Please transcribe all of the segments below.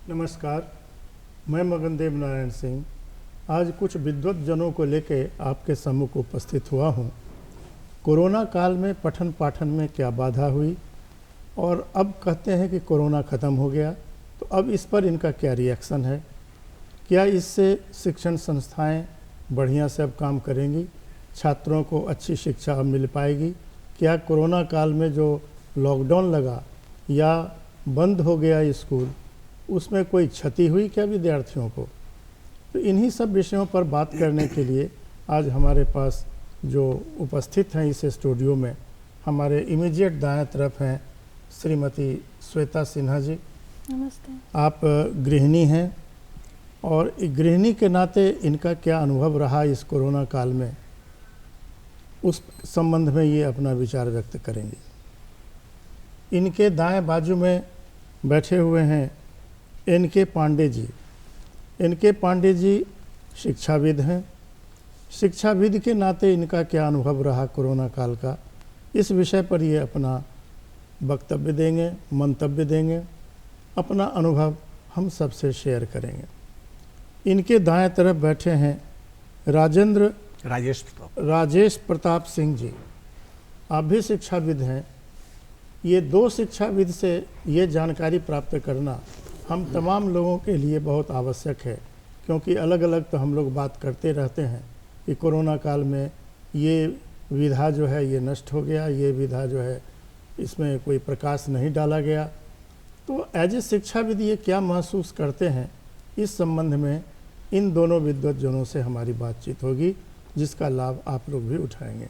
नमस्कार, मैं मगनदेव नारायण सिंह आज कुछ विद्वत जनों को लेकर आपके सम्मुख उपस्थित हुआ हूँ। कोरोना काल में पठन पाठन में क्या बाधा हुई और अब कहते हैं कि कोरोना ख़त्म हो गया, तो अब इस पर इनका क्या रिएक्शन है? क्या इससे शिक्षण संस्थाएं बढ़िया से अब काम करेंगी? छात्रों को अच्छी शिक्षा अब मिल पाएगी? क्या कोरोना काल में जो लॉकडाउन लगा या बंद हो गया स्कूल, उसमें कोई क्षति हुई क्या विद्यार्थियों को? तो इन्हीं सब विषयों पर बात करने के लिए आज हमारे पास जो उपस्थित हैं इस स्टूडियो में, हमारे इमीडिएट दाएं तरफ हैं श्रीमती श्वेता सिन्हा जी। नमस्ते। आप गृहिणी हैं और एक गृहिणी के नाते इनका क्या अनुभव रहा इस कोरोना काल में, उस संबंध में ये अपना विचार व्यक्त करेंगी। इनके दाएं बाजू में बैठे हुए हैं एन.के. पांडे जी। एन.के. पांडे जी शिक्षाविद हैं। शिक्षाविद के नाते इनका क्या अनुभव रहा कोरोना काल का, इस विषय पर ये अपना वक्तव्य देंगे, मंतव्य देंगे, अपना अनुभव हम सबसे शेयर करेंगे। इनके दाएं तरफ बैठे हैं राजेश प्रताप सिंह जी। आप भी शिक्षाविद हैं। ये दो शिक्षाविद से ये जानकारी प्राप्त करना हम तमाम लोगों के लिए बहुत आवश्यक है, क्योंकि अलग अलग तो हम लोग बात करते रहते हैं कि कोरोना काल में ये विधा जो है ये नष्ट हो गया, ये विधा जो है इसमें कोई प्रकाश नहीं डाला गया। तो एज ए शिक्षाविद ये क्या महसूस करते हैं, इस संबंध में इन दोनों विद्वत जनों से हमारी बातचीत होगी, जिसका लाभ आप लोग भी उठाएंगे।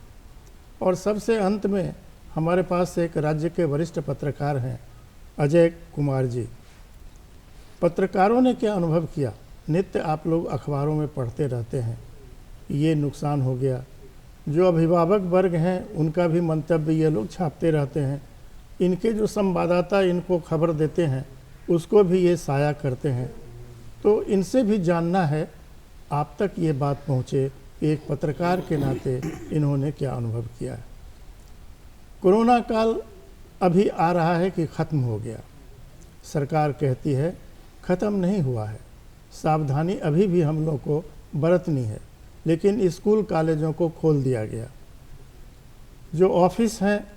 और सबसे अंत में हमारे पास एक राज्य के वरिष्ठ पत्रकार हैं अजय कुमार जी। पत्रकारों ने क्या अनुभव किया, नित्य आप लोग अखबारों में पढ़ते रहते हैं, ये नुकसान हो गया। जो अभिभावक वर्ग हैं उनका भी मंतव्य ये लोग छापते रहते हैं। इनके जो संवाददाता इनको खबर देते हैं उसको भी ये साया करते हैं। तो इनसे भी जानना है आप तक ये बात पहुँचे कि एक पत्रकार के नाते इन्होंने क्या अनुभव किया है। कोरोना काल अभी आ रहा है कि ख़त्म हो गया, सरकार कहती है ख़त्म नहीं हुआ है, सावधानी अभी भी हम लोग को बरतनी है, लेकिन स्कूल कॉलेजों को खोल दिया गया। जो ऑफिस हैं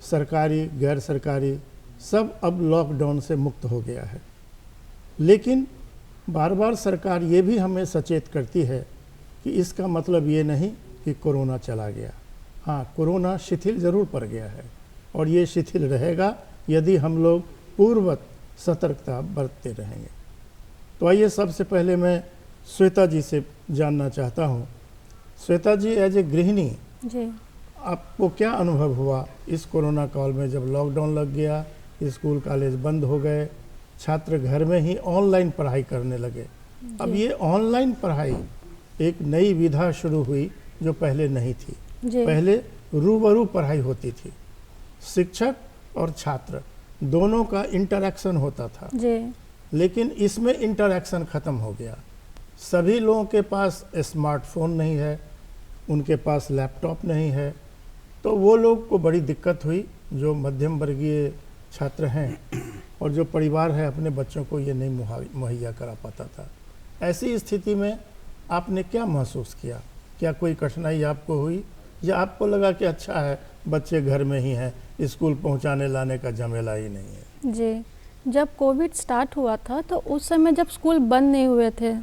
सरकारी गैर सरकारी सब अब लॉकडाउन से मुक्त हो गया है। लेकिन बार बार सरकार ये भी हमें सचेत करती है कि इसका मतलब ये नहीं कि कोरोना चला गया। हाँ, कोरोना शिथिल ज़रूर पड़ गया है और ये शिथिल रहेगा यदि हम लोग पूर्ववत सतर्कता बरतते रहेंगे। तो आइए सबसे पहले मैं श्वेता जी से जानना चाहता हूँ। श्वेता जी, एज ए गृहिणी जी, आपको क्या अनुभव हुआ इस कोरोना काल में, जब लॉकडाउन लग गया, स्कूल कॉलेज बंद हो गए, छात्र घर में ही ऑनलाइन पढ़ाई करने लगे। अब ये ऑनलाइन पढ़ाई एक नई विधा शुरू हुई जो पहले नहीं थी। पहले रूबरू पढ़ाई होती थी, शिक्षक और छात्र दोनों का इंटरेक्शन होता था जी। लेकिन इसमें इंटरेक्शन ख़त्म हो गया। सभी लोगों के पास स्मार्टफोन नहीं है, उनके पास लैपटॉप नहीं है, तो वो लोग को बड़ी दिक्कत हुई जो मध्यम वर्गीय छात्र हैं और जो परिवार है अपने बच्चों को ये नहीं मुहैया करा पाता था। ऐसी स्थिति में आपने क्या महसूस किया? क्या कोई कठिनाई आपको हुई या आपको लगा कि अच्छा है बच्चे घर में ही हैं, स्कूल पहुंचाने लाने का झमेला ही नहीं है? जी, जब कोविड स्टार्ट हुआ था तो उस समय जब स्कूल बंद नहीं हुए थे,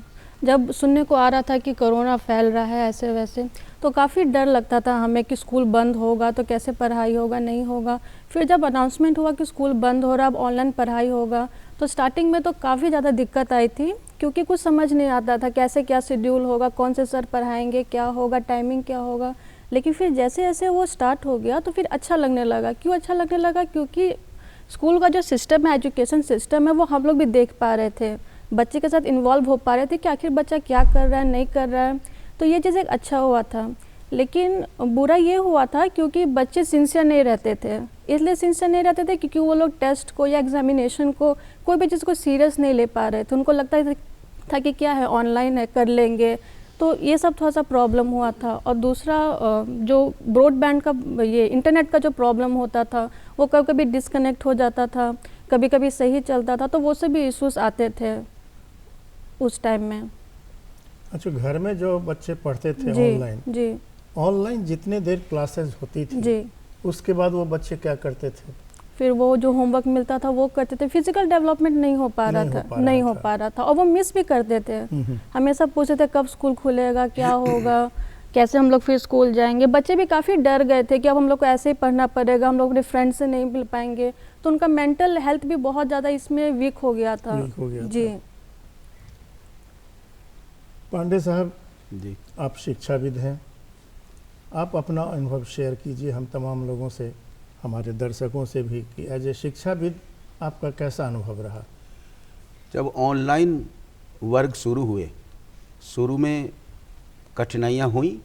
जब सुनने को आ रहा था कि कोरोना फैल रहा है ऐसे वैसे, तो काफ़ी डर लगता था हमें कि स्कूल बंद होगा तो कैसे पढ़ाई होगा, नहीं होगा। फिर जब अनाउंसमेंट हुआ कि स्कूल बंद हो रहा, अब ऑनलाइन पढ़ाई होगा, तो स्टार्टिंग में तो काफ़ी ज़्यादा दिक्कत आई थी, क्योंकि कुछ समझ नहीं आता था कैसे क्या शेड्यूल होगा, कौन से सर पढ़ाएंगे, क्या होगा, टाइमिंग क्या होगा। लेकिन फिर जैसे जैसे वो स्टार्ट हो गया तो फिर अच्छा लगने लगा। क्यों अच्छा लगने लगा? क्योंकि स्कूल का जो सिस्टम है, एजुकेशन सिस्टम है, वो हम लोग भी देख पा रहे थे, बच्चे के साथ इन्वॉल्व हो पा रहे थे कि आखिर बच्चा क्या कर रहा है, नहीं कर रहा है। तो ये चीज़ एक अच्छा हुआ था। लेकिन बुरा ये हुआ था क्योंकि बच्चे सिंसियर नहीं रहते थे। इसलिए सिंसियर नहीं रहते थे क्योंकि वो लोग टेस्ट को या एग्जामिनेशन को, कोई भी चीज़ को सीरियस नहीं ले पा रहे थे। उनको लगता था कि क्या है, ऑनलाइन है, कर लेंगे। तो ये सब थोड़ा सा प्रॉब्लम हुआ था। और दूसरा जो ब्रॉडबैंड का, ये इंटरनेट का जो प्रॉब्लम होता था, वो कभी कभी डिस्कनेक्ट हो जाता था। कभी कभी सही चलता था, तो वो से भी इश्यूज आते थे उस टाइम में। अच्छा, घर में जो बच्चे पढ़ते थे जी ऑनलाइन, जी ऑनलाइन जितने देर क्लासेस होती थी जी, उसके बाद वो बच्चे क्या करते थे? फिर वो जो होमवर्क मिलता था वो करते थे। फिजिकल डेवलपमेंट नहीं हो पा रहा था, नहीं हो पा रहा था, और वो मिस भी करते थे। हमेशा पूछते थे कब स्कूल खुलेगा, क्या होगा, कैसे हम लोग फिर स्कूल जाएंगे। बच्चे भी काफ़ी डर गए थे कि अब हम लोग को ऐसे ही पढ़ना पड़ेगा, हम लोग अपने फ्रेंड से नहीं मिल पाएंगे। तो उनका मेंटल हेल्थ भी बहुत ज़्यादा इसमें वीक हो गया था। वीक हो गया जी था। पांडे साहब जी, आप शिक्षाविद हैं, आप अपना अनुभव शेयर कीजिए हम तमाम लोगों से, हमारे दर्शकों से भी, कि एज ए शिक्षाविद आपका कैसा अनुभव रहा? जब ऑनलाइन वर्ग शुरू हुए, शुरू में कठिनाइयाँ हुई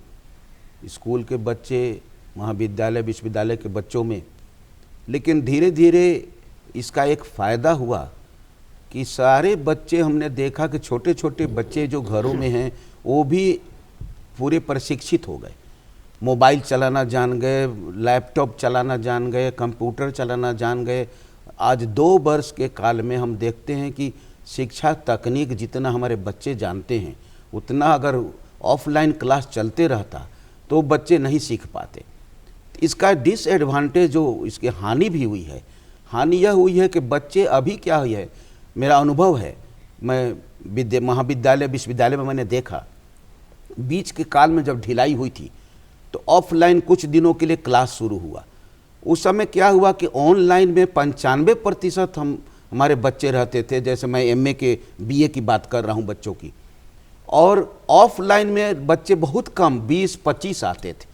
स्कूल के बच्चे, महाविद्यालय विश्वविद्यालय के बच्चों में, लेकिन धीरे धीरे इसका एक फ़ायदा हुआ कि सारे बच्चे, हमने देखा कि छोटे छोटे बच्चे जो घरों में हैं वो भी पूरे प्रशिक्षित हो गए, मोबाइल चलाना जान गए, लैपटॉप चलाना जान गए, कंप्यूटर चलाना जान गए। आज 2 वर्ष के काल में हम देखते हैं कि शिक्षा तकनीक जितना हमारे बच्चे जानते हैं, उतना अगर ऑफलाइन क्लास चलते रहता तो बच्चे नहीं सीख पाते। इसका डिसएडवांटेज, जो इसकी हानि भी हुई है, हानि यह हुई है कि बच्चे अभी क्या हुई है, मेरा अनुभव है, मैं महाविद्यालय विश्वविद्यालय में मैंने देखा, बीच के काल में जब ढिलाई हुई थी तो ऑफलाइन कुछ दिनों के लिए क्लास शुरू हुआ। उस समय क्या हुआ कि ऑनलाइन में 95% हमारे बच्चे रहते थे, जैसे मैं एमए के बीए की बात कर रहा हूँ बच्चों की, और ऑफलाइन में बच्चे बहुत कम 20-25 आते थे।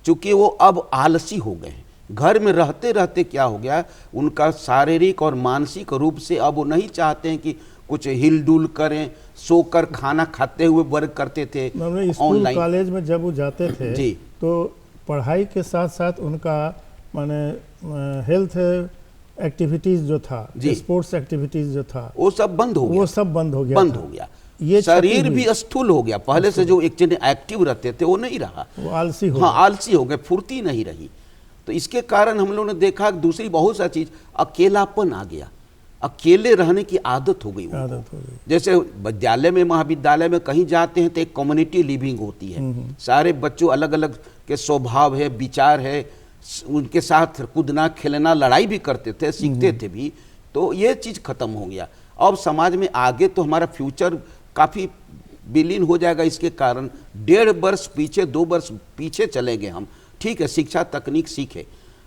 चूँकि वो अब आलसी हो गए हैं, घर में रहते रहते क्या हो गया, उनका शारीरिक और मानसिक रूप से अब वो नहीं चाहते हैं कि कुछ हिलडुल करें, सोकर खाना खाते हुए वर्क करते थे स्कूल कॉलेज में जब वो जाते थे जी, तो पढ़ाई के साथ साथ उनका माने हेल्थ एक्टिविटीज जो था, स्पोर्ट्स एक्टिविटीज जो था, वो सब बंद हो गया, वो सब बंद हो गया, बंद हो गया। ये शरीर भी स्थूल हो गया, पहले से जो एक जने एक्टिव रहते थे वो नहीं रहा, वो आलसी हो हाँ आलसी हो गए, फुर्ती नहीं रही। तो इसके कारण हम लोगों ने देखा दूसरी बहुत सा चीज, अकेलापन आ गया, अकेले रहने की आदत हो गई उनको। जैसे विद्यालय में महाविद्यालय में कहीं जाते हैं तो एक कम्युनिटी लिविंग होती है, सारे बच्चों अलग अलग के स्वभाव है, विचार है, उनके साथ कूदना खेलना, लड़ाई भी करते थे, सीखते थे भी। तो ये चीज़ खत्म हो गया। अब समाज में आगे तो हमारा फ्यूचर काफ़ी विलीन हो जाएगा। इसके कारण 1.5 वर्ष पीछे, 2 वर्ष पीछे चलेंगे हम। ठीक है, शिक्षा तकनीक सीखे,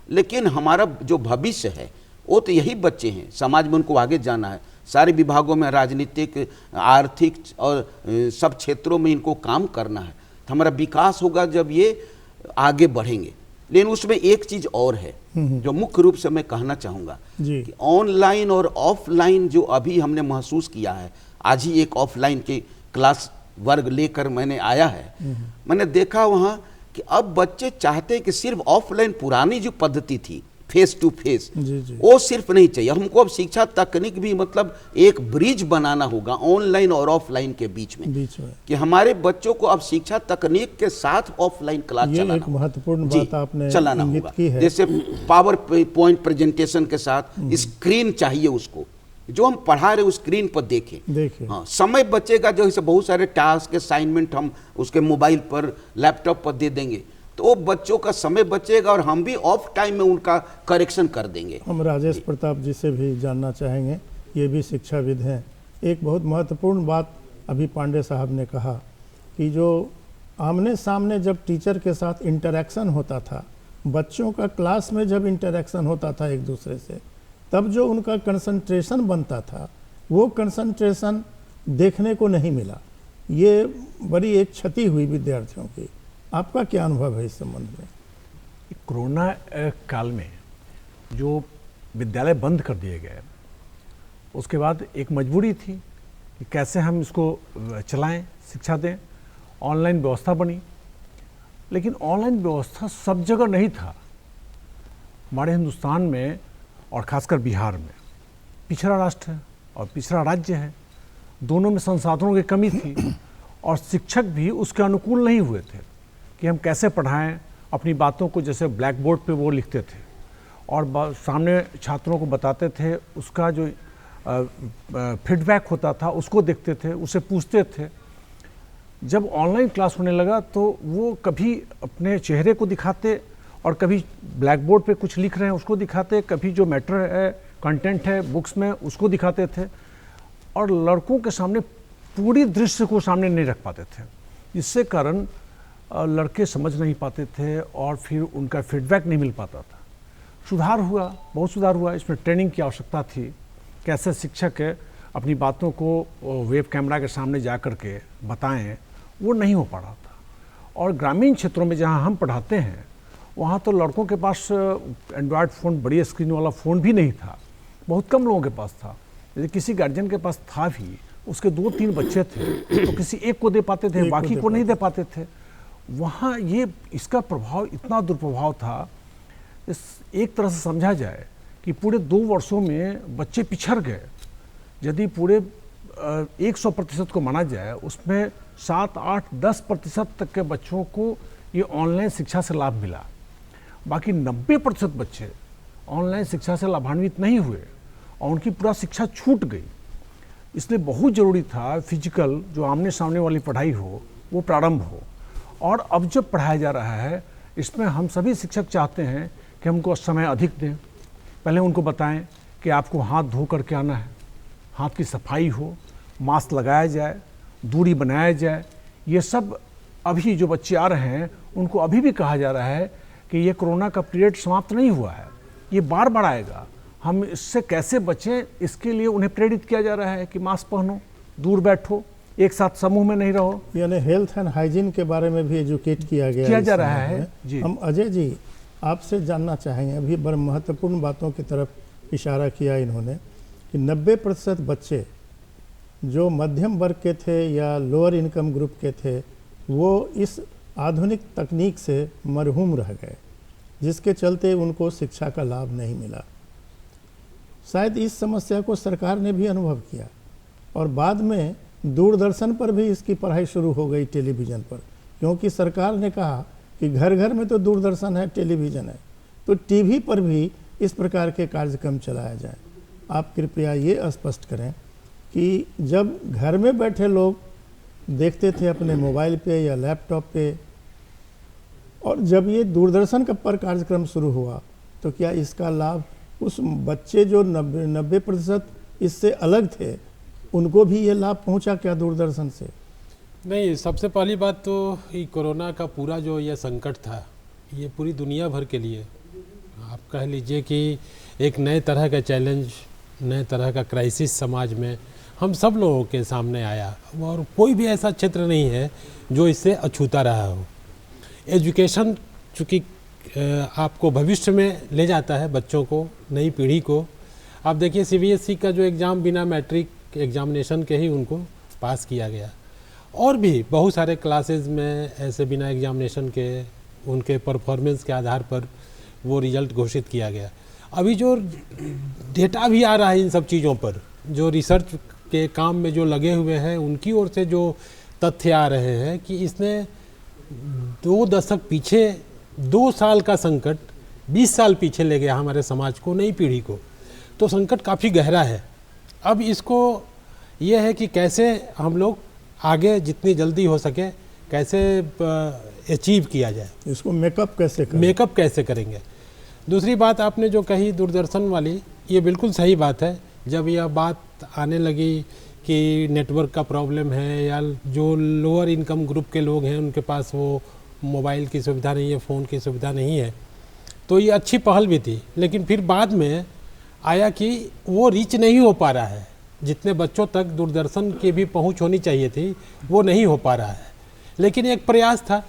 लेकिन हमारा जो भविष्य है वो तो यही बच्चे हैं, समाज में उनको आगे जाना है, सारे विभागों में, राजनीतिक, आर्थिक और सब क्षेत्रों में इनको काम करना है। तो हमारा विकास होगा जब ये आगे बढ़ेंगे। लेकिन उसमें एक चीज़ और है जो मुख्य रूप से मैं कहना चाहूँगा कि ऑनलाइन और ऑफलाइन जो अभी हमने महसूस किया है, आज ही एक ऑफलाइन के क्लास वर्ग लेकर मैंने आया है, मैंने देखा वहाँ कि अब बच्चे चाहते हैं कि सिर्फ ऑफलाइन पुरानी जो पद्धति थी फेस टू फेस, वो सिर्फ नहीं चाहिए हमको। अब शिक्षा तकनीक भी मतलब एक ब्रिज बनाना होगा ऑनलाइन और ऑफलाइन के बीच में कि हमारे बच्चों को अब शिक्षा तकनीक के साथ ऑफलाइन क्लास चलाना, एक महत्वपूर्ण बात आपने चलाना होगा। जैसे पावर पॉइंट प्रेजेंटेशन के साथ स्क्रीन चाहिए उसको, जो हम पढ़ा रहे उस स्क्रीन पर देखें। हाँ, समय बचेगा, जो इसे बहुत सारे टास्क असाइनमेंट हम उसके मोबाइल पर लैपटॉप पर दे देंगे तो बच्चों का समय बचेगा और हम भी ऑफ टाइम में उनका करेक्शन कर देंगे। हम राजेश प्रताप जी से भी जानना चाहेंगे, ये भी शिक्षाविद हैं। एक बहुत महत्वपूर्ण बात अभी पांडे साहब ने कहा कि जो आमने सामने जब टीचर के साथ इंटरेक्शन होता था, बच्चों का क्लास में जब इंटरेक्शन होता था एक दूसरे से, तब जो उनका कंसंट्रेशन बनता था वो कंसंट्रेशन देखने को नहीं मिला। ये बड़ी एक क्षति हुई विद्यार्थियों की। आपका क्या अनुभव है इस संबंध में? कोरोना काल में जो विद्यालय बंद कर दिए गए, उसके बाद एक मजबूरी थी कि कैसे हम इसको चलाएं, शिक्षा दें। ऑनलाइन व्यवस्था बनी, लेकिन ऑनलाइन व्यवस्था सब जगह नहीं था। हमारे हिंदुस्तान में और ख़ासकर बिहार में पिछड़ा राष्ट्र है और पिछड़ा राज्य है, दोनों में संसाधनों की कमी थी और शिक्षक भी उसके अनुकूल नहीं हुए थे कि हम कैसे पढ़ाएं। अपनी बातों को जैसे ब्लैक बोर्ड पे वो लिखते थे और सामने छात्रों को बताते थे, उसका जो फीडबैक होता था उसको देखते थे, उसे पूछते थे। जब ऑनलाइन क्लास होने लगा तो वो कभी अपने चेहरे को दिखाते और कभी ब्लैक बोर्ड पे कुछ लिख रहे हैं उसको दिखाते, कभी जो मैटर है, कंटेंट है बुक्स में उसको दिखाते थे, और लड़कों के सामने पूरी दृश्य को सामने नहीं रख पाते थे, जिससे कारण लड़के समझ नहीं पाते थे और फिर उनका फीडबैक नहीं मिल पाता था। सुधार हुआ, बहुत सुधार हुआ। इसमें ट्रेनिंग की आवश्यकता थी, कैसे शिक्षक अपनी बातों को वेब कैमरा के सामने जा कर के बताएं, वो नहीं हो पा रहा था। और ग्रामीण क्षेत्रों में जहां हम पढ़ाते हैं वहां तो लड़कों के पास एंड्रॉयड फ़ोन, बड़ी स्क्रीन वाला फ़ोन भी नहीं था, बहुत कम लोगों के पास था। यदि किसी गार्जियन के पास था भी, उसके 2-3 बच्चे थे तो किसी एक को दे पाते थे, बाकी को नहीं दे पाते थे। वहाँ ये इसका प्रभाव इतना दुष्प्रभाव था, इस एक तरह से समझा जाए कि पूरे 2 वर्षों में बच्चे पिछड़ गए। यदि पूरे 100% को माना जाए, उसमें 7, 8, 10% तक के बच्चों को ये ऑनलाइन शिक्षा से लाभ मिला। बाकी 90% बच्चे ऑनलाइन शिक्षा से लाभान्वित नहीं हुए और उनकी पूरा शिक्षा छूट गई। इसलिए बहुत ज़रूरी था फिजिकल जो आमने सामने वाली पढ़ाई हो वो प्रारंभ हो। और अब जब पढ़ाया जा रहा है, इसमें हम सभी शिक्षक चाहते हैं कि हमको समय अधिक दें। पहले उनको बताएं कि आपको हाथ धो करके आना है, हाथ की सफाई हो, मास्क लगाया जाए, दूरी बनाया जाए। ये सब अभी जो बच्चे आ रहे हैं उनको अभी भी कहा जा रहा है कि ये कोरोना का पीरियड समाप्त नहीं हुआ है, ये बार बार आएगा। हम इससे कैसे बचें, इसके लिए उन्हें प्रेरित किया जा रहा है कि मास्क पहनो, दूर बैठो, एक साथ समूह में नहीं रहो। यानी हेल्थ एंड हाइजीन के बारे में भी एजुकेट किया जा रहा है जी। हम अजय जी आपसे जानना चाहेंगे, अभी बड़े महत्वपूर्ण बातों की तरफ इशारा किया इन्होंने कि 90% बच्चे जो मध्यम वर्ग के थे या लोअर इनकम ग्रुप के थे वो इस आधुनिक तकनीक से मरहूम रह गए, जिसके चलते उनको शिक्षा का लाभ नहीं मिला। शायद इस समस्या को सरकार ने भी अनुभव किया और बाद में दूरदर्शन पर भी इसकी पढ़ाई शुरू हो गई, टेलीविज़न पर, क्योंकि सरकार ने कहा कि घर घर में तो दूरदर्शन है, टेलीविज़न है, तो टीवी पर भी इस प्रकार के कार्यक्रम चलाया जाए। आप कृपया ये स्पष्ट करें कि जब घर में बैठे लोग देखते थे अपने मोबाइल पे या लैपटॉप पे, और जब ये दूरदर्शन का पर कार्यक्रम शुरू हुआ तो क्या इसका लाभ उस बच्चे जो 90% इससे अलग थे उनको भी ये लाभ पहुंचा क्या दूरदर्शन से? नहीं, सबसे पहली बात तो ये कोरोना का पूरा जो ये संकट था, ये पूरी दुनिया भर के लिए आप कह लीजिए कि एक नए तरह का चैलेंज, नए तरह का क्राइसिस समाज में हम सब लोगों के सामने आया, और कोई भी ऐसा क्षेत्र नहीं है जो इससे अछूता रहा हो। एजुकेशन चूँकि आपको भविष्य में ले जाता है, बच्चों को, नई पीढ़ी को। आप देखिए CBSE का जो एग्ज़ाम बिना मैट्रिक एग्जामिनेशन के ही उनको पास किया गया, और भी बहुत सारे क्लासेस में ऐसे बिना एग्जामिनेशन के उनके परफॉर्मेंस के आधार पर वो रिज़ल्ट घोषित किया गया। अभी जो डेटा भी आ रहा है इन सब चीज़ों पर, जो रिसर्च के काम में जो लगे हुए हैं उनकी ओर से जो तथ्य आ रहे हैं कि इसने 2 दशक पीछे, 2 साल का संकट 20 साल पीछे ले गया हमारे समाज को, नई पीढ़ी को। तो संकट काफ़ी गहरा है। अब इसको ये है कि कैसे हम लोग आगे जितनी जल्दी हो सके कैसे अचीव किया जाए, इसको मेकअप कैसे करेंगे। दूसरी बात आपने जो कही दूरदर्शन वाली, ये बिल्कुल सही बात है। जब यह बात आने लगी कि नेटवर्क का प्रॉब्लम है या जो लोअर इनकम ग्रुप के लोग हैं उनके पास वो मोबाइल की सुविधा नहीं है, फ़ोन की सुविधा नहीं है, तो ये अच्छी पहल भी थी। लेकिन फिर बाद में आया कि वो रीच नहीं हो पा रहा है, जितने बच्चों तक दूरदर्शन की भी पहुंच होनी चाहिए थी वो नहीं हो पा रहा है। लेकिन एक प्रयास था।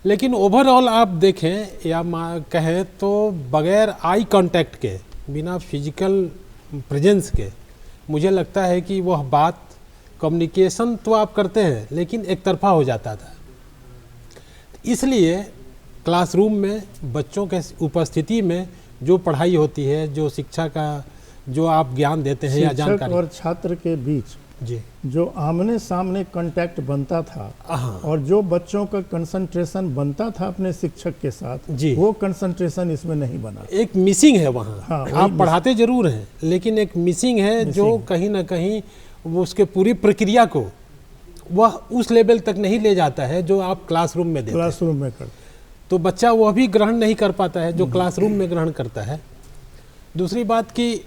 लेकिन ओवरऑल आप देखें या कहें तो बगैर आई कांटेक्ट के, बिना फिजिकल प्रेजेंस के, मुझे लगता है कि वह बात, कम्युनिकेशन तो आप करते हैं लेकिन एक तरफा हो जाता था। इसलिए क्लासरूम में बच्चों के उपस्थिति में जो पढ़ाई होती है, जो शिक्षा का जो आप ज्ञान देते हैं या जानकारी, और छात्र के बीच जी जो आमने सामने कांटेक्ट बनता था हाँ और जो बच्चों का कंसंट्रेशन बनता था अपने शिक्षक के साथ, जी। वो कंसंट्रेशन इसमें नहीं बना। एक मिसिंग है वहाँ। हाँ, वही आप पढ़ाते जरूर हैं लेकिन एक मिसिंग है जो कहीं ना कहीं वो उसके पूरी प्रक्रिया को वह उस लेवल तक नहीं ले जाता है जो आप क्लासरूम में देते हैं। क्लासरूम में करते। तो बच्चा वह भी ग्रहण नहीं कर पाता है जो क्लासरूम में ग्रहण करता है। दूसरी बात कि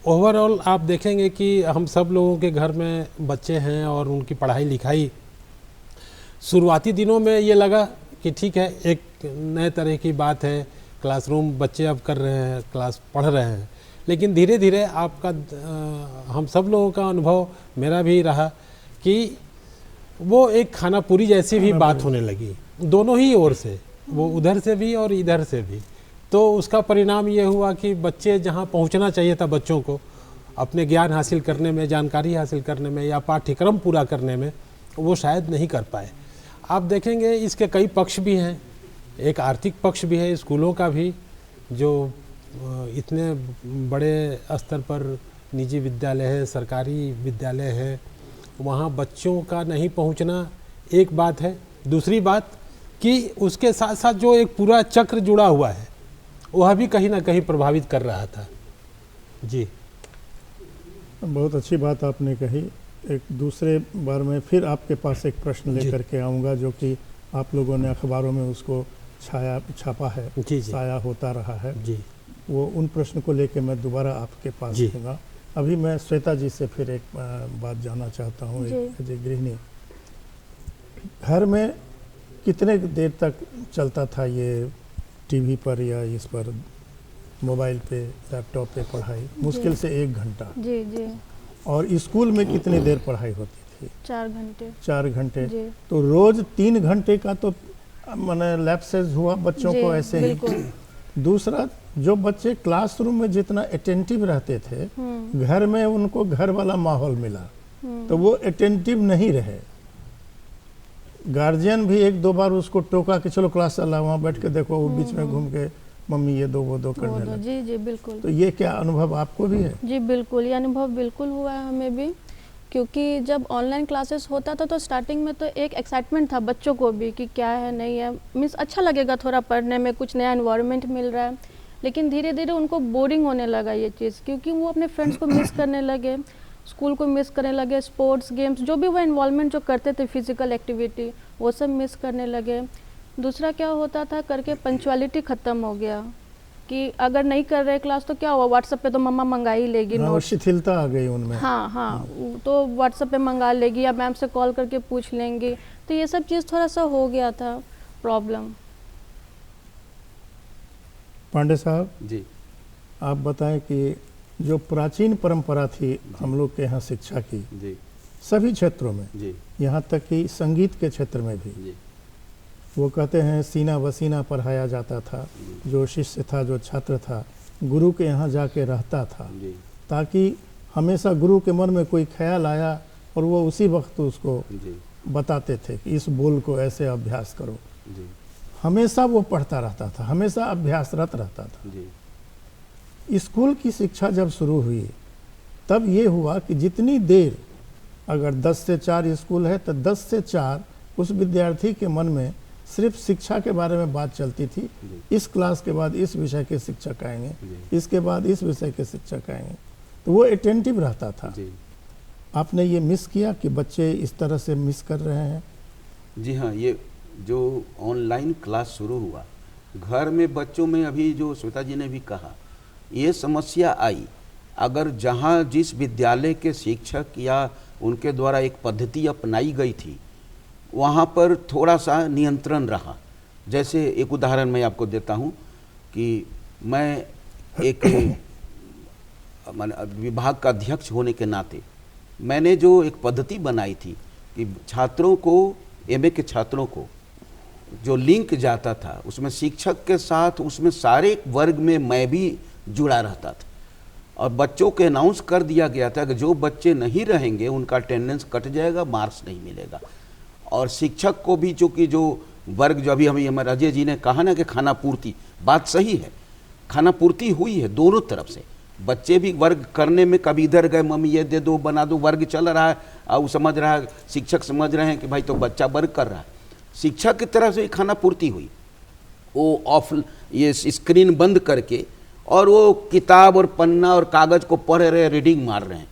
ओवरऑल आप देखेंगे कि हम सब लोगों के घर में बच्चे हैं और उनकी पढ़ाई लिखाई शुरुआती दिनों में ये लगा कि ठीक है, एक नए तरह की बात है, क्लासरूम बच्चे अब कर रहे हैं, क्लास पढ़ रहे हैं। लेकिन धीरे धीरे आपका हम सब लोगों का अनुभव, मेरा भी रहा कि वो एक खाना पूरी जैसी भी बात होने लगी, दोनों ही ओर से, वो उधर से भी और इधर से भी। तो उसका परिणाम ये हुआ कि बच्चे जहाँ पहुँचना चाहिए था बच्चों को अपने ज्ञान हासिल करने में, जानकारी हासिल करने में या पाठ्यक्रम पूरा करने में, वो शायद नहीं कर पाए। आप देखेंगे इसके कई पक्ष भी हैं। एक आर्थिक पक्ष भी है स्कूलों का भी, जो इतने बड़े स्तर पर निजी विद्यालय है, सरकारी विद्यालय है, वहाँ बच्चों का नहीं पहुँचना एक बात है। दूसरी बात कि उसके साथ साथ जो एक पूरा चक्र जुड़ा हुआ है वह भी कहीं ना कहीं प्रभावित कर रहा था। जी बहुत अच्छी बात आपने कही। एक दूसरे बार में फिर आपके पास एक प्रश्न लेकर के आऊँगा जो कि आप लोगों ने अखबारों में उसको छापा है, जी साया होता रहा है जी। वो उन प्रश्न को लेकर मैं दोबारा आपके पास आऊँगा। अभी मैं श्वेता जी से फिर एक बात जानना चाहता हूँ। एक गृहिणी, घर में कितने देर तक चलता था ये टीवी पर या इस पर मोबाइल पे, लैपटॉप पे पढ़ाई? मुश्किल से 1 घंटा। जी जी। और स्कूल में कितनी देर पढ़ाई होती थी? 4 घंटे। 4 घंटे। जी। तो रोज 3 घंटे का तो मैंने लैप्सेस हुआ बच्चों को ऐसे ही। दूसरा, जो बच्चे क्लासरूम में जितना अटेंटिव रहते थे, घर में उनको घर वाला माहौल मिला तो वो अटेंटिव नहीं रहे। गार्जियन भी 1-2 बार उसको टोका कि चलो क्लास चल रहा, वहाँ बैठ के देखो, वो बीच में घूम के मम्मी ये दो वो दो करने लगे। जी जी बिल्कुल। तो ये क्या अनुभव आपको भी है? जी बिल्कुल, ये अनुभव बिल्कुल हुआ है हमें भी, क्योंकि जब ऑनलाइन क्लासेस होता था तो स्टार्टिंग में तो एक एक्साइटमेंट था बच्चों को भी कि क्या है नहीं है, मीन्स अच्छा लगेगा थोड़ा पढ़ने में, कुछ नया एनवायरनमेंट मिल रहा है। लेकिन धीरे धीरे उनको बोरिंग होने लगा ये चीज़, क्योंकि वो अपने फ्रेंड्स को मिस करने लगे, स्कूल को मिस करने लगे, स्पोर्ट्स गेम्स जो भी वो इन्वॉल्वमेंट जो करते थे, फिजिकल एक्टिविटी, वो सब मिस करने लगे। दूसरा क्या होता था करके पंक्चुअलिटी ख़त्म हो गया कि अगर नहीं कर रहे क्लास तो क्या हुआ, व्हाट्सएप पे तो मम्मा मंगा ही लेगी नोट। शिथिलता आ गई उनमें। हाँ, तो व्हाट्सएप पे मंगा लेगी या मैम से कॉल करके पूछ लेंगे। तो ये सब चीज़ थोड़ा सा हो गया था प्रॉब्लम। पांडे साहब जी, आप बताएं कि जो प्राचीन परंपरा थी हम लोग के यहाँ शिक्षा की, जी सभी क्षेत्रों में, जी यहाँ तक कि संगीत के क्षेत्र में भी, जी वो कहते हैं सीना बसीना पढ़ाया जाता था। जो शिष्य था, जो छात्र था, गुरु के यहाँ जाके रहता था, जी ताकि हमेशा गुरु के मन में कोई ख्याल आया और वो उसी वक्त उसको जी बताते थे कि इस बोल को ऐसे अभ्यास करो। जी हमेशा वो पढ़ता रहता था, हमेशा अभ्यासरत रहता था। जी। स्कूल की शिक्षा जब शुरू हुई तब ये हुआ कि जितनी देर, अगर 10 से 4 स्कूल है तो 10 से 4 उस विद्यार्थी के मन में सिर्फ शिक्षा के बारे में बात चलती थी। इस क्लास के बाद इस विषय के शिक्षक आएंगे, इसके बाद इस विषय के शिक्षक आएंगे, तो वो अटेंटिव रहता था। जी। आपने ये मिस किया कि बच्चे इस तरह से मिस कर रहे हैं? जी हाँ, ये जो ऑनलाइन क्लास शुरू हुआ, घर में बच्चों में अभी जो श्वेता जी ने भी कहा, ये समस्या आई। अगर जहाँ जिस विद्यालय के शिक्षक या उनके द्वारा एक पद्धति अपनाई गई थी, वहाँ पर थोड़ा सा नियंत्रण रहा। जैसे एक उदाहरण मैं आपको देता हूँ कि मैं एक विभाग का अध्यक्ष होने के नाते मैंने जो एक पद्धति बनाई थी कि छात्रों को, एमए के छात्रों को जो लिंक जाता था उसमें शिक्षक के साथ, उसमें सारे वर्ग में मैं भी जुड़ा रहता था और बच्चों को अनाउंस कर दिया गया था कि जो बच्चे नहीं रहेंगे उनका अटेंडेंस कट जाएगा, मार्क्स नहीं मिलेगा। और शिक्षक को भी, चूँकि जो वर्ग, जो अभी हमें अजय जी ने कहा ना कि खाना पूर्ति, बात सही है, खाना पूर्ति हुई है दोनों तरफ से। बच्चे भी वर्ग करने में कभी इधर गए, मम्मी ये दे दो बना दो, वर्ग चल रहा है और समझ रहा है, शिक्षक समझ रहे हैं कि भाई तो बच्चा वर्ग कर रहा है, शिक्षक की तरफ से खाना पूर्ति हुई, वो ऑफ ये स्क्रीन बंद करके और वो किताब और पन्ना और कागज़ को पढ़ रहे, रीडिंग मार रहे हैं।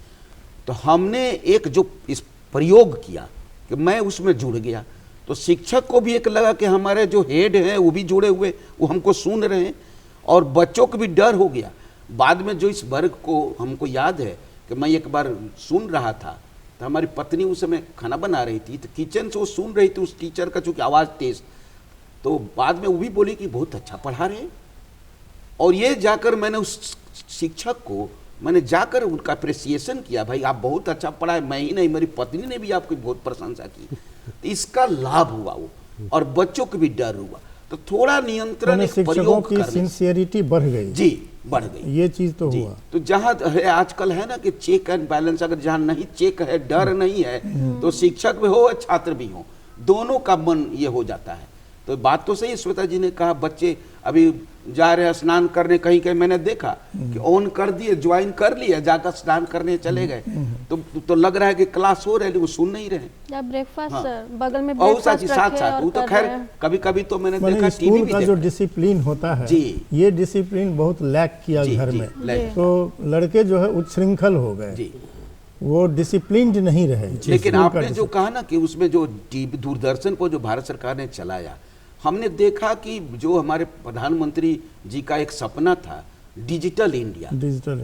तो हमने एक जो इस प्रयोग किया कि मैं उसमें जुड़ गया, तो शिक्षक को भी एक लगा कि हमारे जो हेड हैं वो भी जुड़े हुए, वो हमको सुन रहे हैं, और बच्चों को भी डर हो गया। बाद में जो इस वर्ग को हमको याद है कि मैं एक बार सुन रहा था, तो हमारी पत्नी उस समय खाना बना रही थी, तो किचन से वो सुन रही थी उस टीचर का, चूँकि आवाज़ तेज, तो बाद में वो भी बोली कि बहुत अच्छा पढ़ा रहे हैं। और ये जाकर मैंने उस शिक्षक को मैंने जाकर उनका अप्रिसिएशन किया, भाई आप बहुत अच्छा पढ़ाए, मैं ही नहीं मेरी पत्नी ने भी आपकी बहुत प्रशंसा की। तो इसका लाभ हुआ वो, और बच्चों को भी डर हुआ, तो थोड़ा नियंत्रण शिक्षकों की सिंसियरिटी बढ़ गई। जी बढ़ गई, ये चीज तो हुआ। तो जहाँ है आजकल है ना कि चेक एंड बैलेंस, अगर जहाँ नहीं चेक है, डर नहीं है, तो शिक्षक भी हो छात्र भी हो, दोनों का मन ये हो जाता है। तो बात तो सही श्वेता जी ने कहा, बच्चे अभी जा रहे हैं स्नान करने, कहीं कहीं मैंने देखा कि ऑन कर दिए, ज्वाइन कर लिया, जाकर स्नान करने चले गए, तो लग रहा है कि क्लास हो रही है, वो सुन नहीं रहे। या ब्रेकफास्ट बगल में और साथ ब्रेकफास्ट साथ साथ वो तो खैर कभी कभी तो मैंने देखा टीवी स्कूल का जो डिसिप्लिन होता है जी, ये डिसिप्लिन बहुत लैक किया घर में, तो लड़के जो है उच्छृंखल हो गए जी, वो डिसिप्लिन्ड नहीं रहे। लेकिन आपने जो कहा ना कि उसमें जो दूरदर्शन को जो भारत सरकार ने चलाया, हमने देखा कि जो हमारे प्रधानमंत्री जी का एक सपना था डिजिटल इंडिया,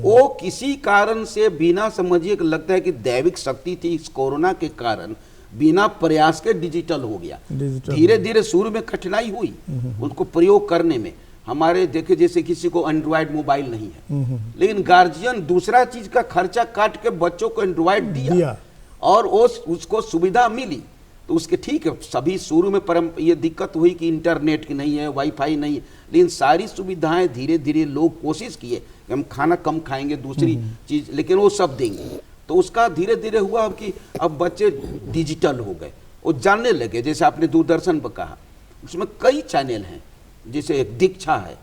वो किसी कारण से बिना समझिए लगता है कि दैविक शक्ति थी, इस कोरोना के कारण बिना प्रयास के डिजिटल हो गया। धीरे धीरे शुरू में कठिनाई हुई उनको प्रयोग करने में। हमारे देखे जैसे किसी को एंड्रॉयड मोबाइल नहीं है, लेकिन गार्जियन दूसरा चीज का खर्चा काट के बच्चों को एंड्रॉयड दिया और उसको सुविधा मिली, तो उसके ठीक है। सभी शुरू में ये दिक्कत हुई कि इंटरनेट की नहीं है, वाईफाई नहीं है, लेकिन सारी सुविधाएं धीरे धीरे लोग कोशिश किए कि हम खाना कम खाएंगे, दूसरी चीज, लेकिन वो सब देंगे। तो उसका धीरे धीरे हुआ कि अब बच्चे डिजिटल हो गए, वो जानने लगे। जैसे आपने दूरदर्शन पर कहा, उसमें कई चैनल हैं, जैसे एक दीक्षा है,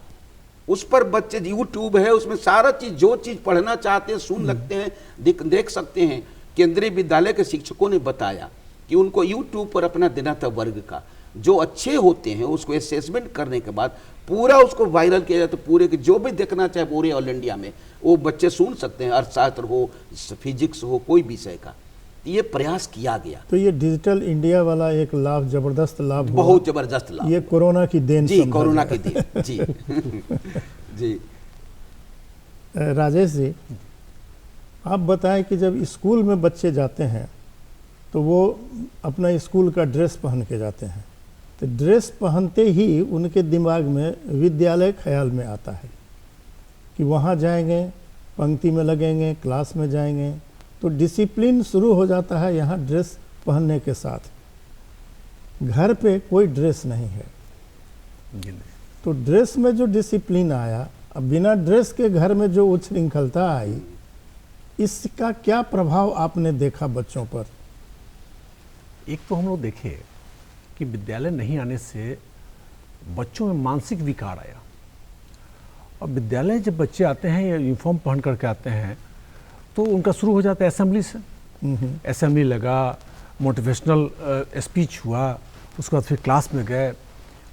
उस पर बच्चे, यूट्यूब है, उसमें सारा चीज, जो चीज पढ़ना चाहते हैं सुन लगते हैं, देख सकते हैं। केंद्रीय विद्यालय के शिक्षकों ने बताया कि उनको यूट्यूब पर अपना देना था वर्ग का, जो अच्छे होते हैं उसको असेसमेंट करने के बाद पूरा उसको वायरल किया जाता, पूरे के जो भी देखना चाहे पूरे ऑल इंडिया में वो बच्चे सुन सकते हैं, अर्थशास्त्र हो, फिजिक्स हो, कोई विषय का। ये प्रयास किया गया। तो ये डिजिटल इंडिया वाला एक लाभ, जबरदस्त लाभ, बहुत जबरदस्त लाभ, ये कोरोना की देन जी, कोरोना की देन जी। जी राजेश जी, आप बताएं कि जब स्कूल में बच्चे जाते हैं तो वो अपना स्कूल का ड्रेस पहन के जाते हैं, तो ड्रेस पहनते ही उनके दिमाग में विद्यालय ख्याल में आता है कि वहाँ जाएंगे, पंक्ति में लगेंगे, क्लास में जाएंगे, तो डिसिप्लिन शुरू हो जाता है यहाँ ड्रेस पहनने के साथ। घर पे कोई ड्रेस नहीं है, तो ड्रेस में जो डिसिप्लिन आया, अब बिना ड्रेस के घर में जो उच्छृंखलता आई, इसका क्या प्रभाव आपने देखा बच्चों पर? एक तो हम लोग देखे कि विद्यालय नहीं आने से बच्चों में मानसिक विकार आया, और विद्यालय जब बच्चे आते हैं या यूनिफॉर्म पहन करके आते हैं तो उनका शुरू हो जाता है असेंबली से। असेंबली लगा, मोटिवेशनल स्पीच हुआ, उसके बाद फिर क्लास में गए,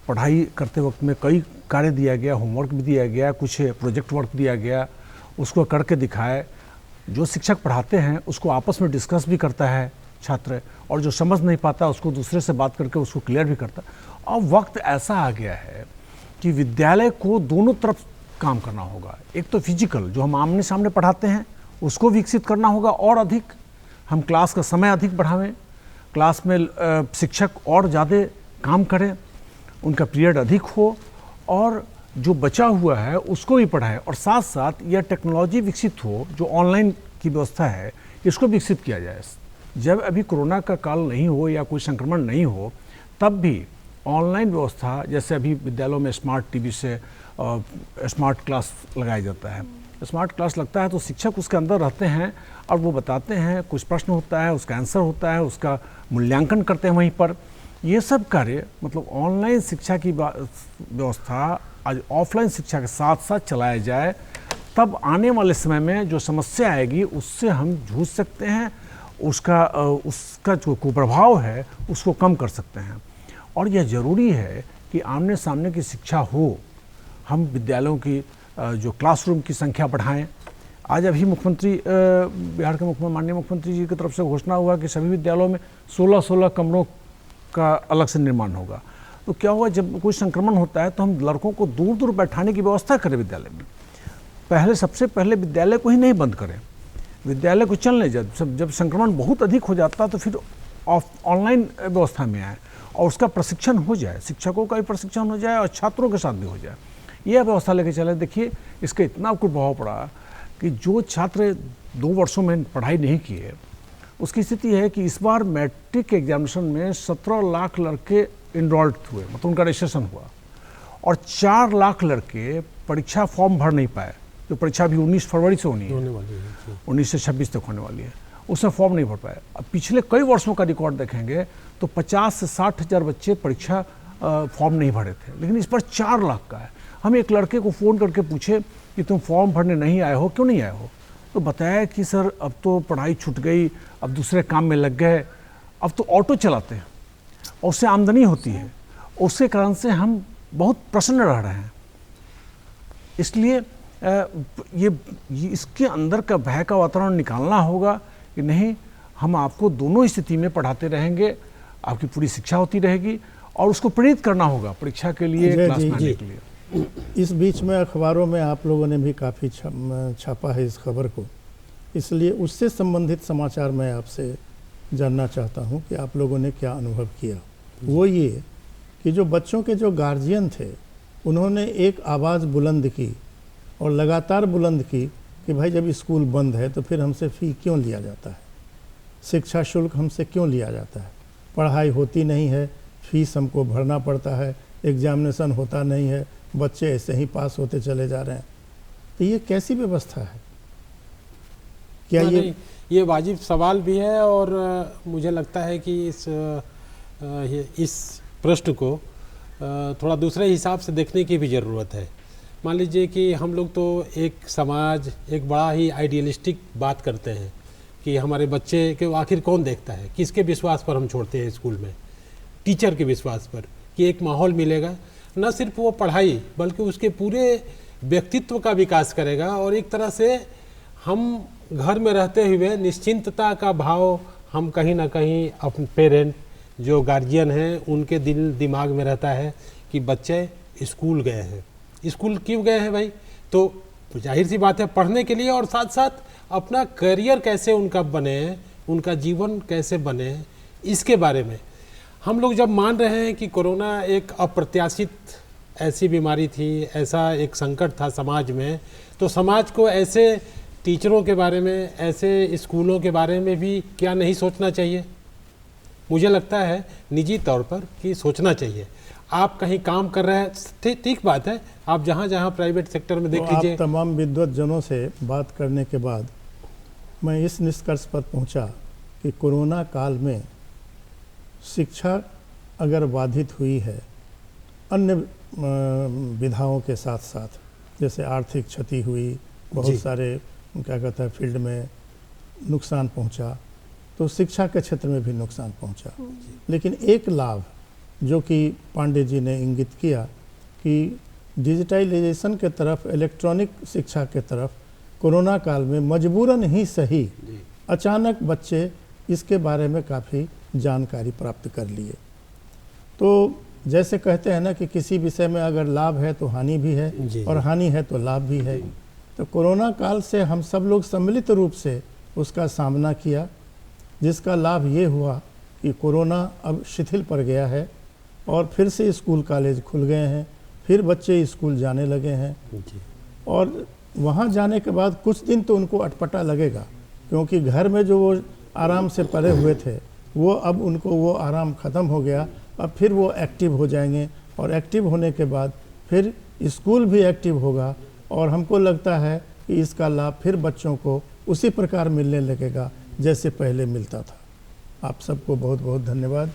पढ़ाई करते वक्त में कई कार्य दिया गया, होमवर्क भी दिया गया, कुछ प्रोजेक्ट वर्क दिया गया, उसको करके दिखाए। जो शिक्षक पढ़ाते हैं उसको आपस में डिस्कस भी करता है छात्र, और जो समझ नहीं पाता उसको दूसरे से बात करके उसको क्लियर भी करता है। अब वक्त ऐसा आ गया है कि विद्यालय को दोनों तरफ काम करना होगा। एक तो फिजिकल, जो हम आमने सामने पढ़ाते हैं उसको विकसित करना होगा, और अधिक हम क्लास का समय अधिक बढ़ावें, क्लास में शिक्षक और ज़्यादा काम करें, उनका पीरियड अधिक हो, और जो बचा हुआ है उसको भी पढ़ाएं, और साथ साथ यह टेक्नोलॉजी विकसित हो, जो ऑनलाइन की व्यवस्था है इसको विकसित किया जाए। जब अभी कोरोना का काल नहीं हो या कोई संक्रमण नहीं हो, तब भी ऑनलाइन व्यवस्था, जैसे अभी विद्यालयों में स्मार्ट टीवी से स्मार्ट क्लास लगाया जाता है। स्मार्ट क्लास लगता है तो शिक्षक उसके अंदर रहते हैं और वो बताते हैं, कुछ प्रश्न होता है, उसका आंसर होता है, उसका मूल्यांकन करते हैं वहीं पर। ये सब कार्य मतलब ऑनलाइन शिक्षा की व्यवस्था आज ऑफलाइन शिक्षा के साथ साथ चलाया जाए, तब आने वाले समय में जो समस्या आएगी उससे हम जूझ सकते हैं, उसका जो कुप्रभाव है उसको कम कर सकते हैं। और यह ज़रूरी है कि आमने सामने की शिक्षा हो। हम विद्यालयों की जो क्लासरूम की संख्या बढ़ाएं। आज अभी मुख्यमंत्री बिहार के मुख्यमंत्री माननीय मुख्यमंत्री जी की तरफ से घोषणा हुआ कि सभी विद्यालयों में 16-16 कमरों का अलग से निर्माण होगा। तो क्या होगा, जब कोई संक्रमण होता है तो हम लड़कों को दूर दूर बैठाने की व्यवस्था करें विद्यालय में। सबसे पहले विद्यालय को ही नहीं बंद करें, विद्यालय को चलने जब संक्रमण बहुत अधिक हो जाता है तो फिर ऑनलाइन व्यवस्था में आए और उसका प्रशिक्षण हो जाए, शिक्षकों का भी प्रशिक्षण हो जाए और छात्रों के साथ भी हो जाए। यह व्यवस्था लेके चले। देखिए इसका इतना कुप्रभाव पड़ा कि जो छात्र 2 वर्षों में पढ़ाई नहीं किए, उसकी स्थिति है कि इस बार मैट्रिक एग्जामिनेशन में 17 लाख लड़के इनरोल्ड हुए, मतलब उनका रजिस्ट्रेशन हुआ, और 4 लाख लड़के परीक्षा फॉर्म भर नहीं पाए। जो परीक्षा भी 19 फरवरी से होनी है, 19 से 26 तक होने वाली है, उसमें फॉर्म नहीं भर पाए। अब पिछले कई वर्षों का रिकॉर्ड देखेंगे तो 50 से 60 हज़ार बच्चे परीक्षा फॉर्म नहीं भरे थे, लेकिन इस पर 4 लाख का है। हम एक लड़के को फ़ोन करके पूछे कि तुम फॉर्म भरने नहीं आए हो, क्यों नहीं आए हो? तो बताया कि सर अब तो पढ़ाई छूट गई, अब दूसरे काम में लग गए, अब तो ऑटो चलाते हैं और उससे आमदनी होती है, उसके कारण से हम बहुत प्रसन्न रह रहे हैं। इसलिए ये इसके अंदर का भय का वातावरण निकालना होगा कि नहीं, हम आपको दोनों स्थिति में पढ़ाते रहेंगे, आपकी पूरी शिक्षा होती रहेगी और उसको प्रेरित करना होगा परीक्षा के लिए, क्लास में आने के लिए। इस बीच में अखबारों में आप लोगों ने भी काफ़ी छापा है इस खबर को, इसलिए उससे संबंधित समाचार मैं आपसे जानना चाहता हूं कि आप लोगों ने क्या अनुभव किया। वो ये कि जो बच्चों के जो गार्जियन थे उन्होंने एक आवाज़ बुलंद की और लगातार बुलंद की कि भाई जब स्कूल बंद है तो फिर हमसे फ़ी क्यों लिया जाता है, शिक्षा शुल्क हमसे क्यों लिया जाता है, पढ़ाई होती नहीं है, फीस हमको भरना पड़ता है, एग्जामिनेशन होता नहीं है, बच्चे ऐसे ही पास होते चले जा रहे हैं। तो ये कैसी व्यवस्था है? क्या ये वाजिब सवाल भी है और मुझे लगता है कि इस प्रश्न को थोड़ा दूसरे हिसाब से देखने की भी ज़रूरत है। मान लीजिए कि हम लोग तो एक समाज, एक बड़ा ही आइडियलिस्टिक बात करते हैं कि हमारे बच्चे के आखिर कौन देखता है, किसके विश्वास पर हम छोड़ते हैं स्कूल में, टीचर के विश्वास पर कि एक माहौल मिलेगा, न सिर्फ वो पढ़ाई बल्कि उसके पूरे व्यक्तित्व का विकास करेगा और एक तरह से हम घर में रहते हुए निश्चिंतता का भाव हम कहीं ना कहीं अपने पेरेंट जो गार्जियन हैं उनके दिमाग में रहता है कि बच्चे स्कूल गए हैं। स्कूल क्यों गए हैं भाई? तो जाहिर सी बात है पढ़ने के लिए और साथ साथ अपना करियर कैसे उनका बने, उनका जीवन कैसे बने, इसके बारे में। हम लोग जब मान रहे हैं कि कोरोना एक अप्रत्याशित ऐसी बीमारी थी, ऐसा एक संकट था समाज में, तो समाज को ऐसे टीचरों के बारे में, ऐसे स्कूलों के बारे में भी क्या नहीं सोचना चाहिए? मुझे लगता है निजी तौर पर कि सोचना चाहिए। आप कहीं काम कर रहे हैं, ठीक बात है, आप जहाँ जहाँ प्राइवेट सेक्टर में देख लीजिए। तमाम विद्वत जनों से बात करने के बाद मैं इस निष्कर्ष पर पहुँचा कि कोरोना काल में शिक्षा अगर बाधित हुई है अन्य विधाओं के साथ साथ, जैसे आर्थिक क्षति हुई, बहुत सारे क्या कहता है फील्ड में नुकसान पहुंचा, तो शिक्षा के क्षेत्र में भी नुकसान पहुंचा। लेकिन एक लाभ जो कि पांडे जी ने इंगित किया कि डिजिटलाइजेशन के तरफ, इलेक्ट्रॉनिक शिक्षा के तरफ कोरोना काल में मजबूरन ही सही अचानक बच्चे इसके बारे में काफ़ी जानकारी प्राप्त कर लिए। तो जैसे कहते हैं ना कि किसी विषय में अगर लाभ है तो हानि भी है और हानि है तो लाभ भी है। तो कोरोना काल से हम सब लोग सम्मिलित रूप से उसका सामना किया, जिसका लाभ ये हुआ कि कोरोना अब शिथिल पड़ गया है और फिर से स्कूल कॉलेज खुल गए हैं, फिर बच्चे स्कूल जाने लगे हैं। और वहाँ जाने के बाद कुछ दिन तो उनको अटपटा लगेगा, क्योंकि घर में जो वो आराम से पड़े हुए थे वो अब उनको वो आराम ख़त्म हो गया। अब फिर वो एक्टिव हो जाएंगे और एक्टिव होने के बाद फिर स्कूल भी एक्टिव होगा और हमको लगता है कि इसका लाभ फिर बच्चों को उसी प्रकार मिलने लगेगा जैसे पहले मिलता था। आप सबको बहुत बहुत धन्यवाद।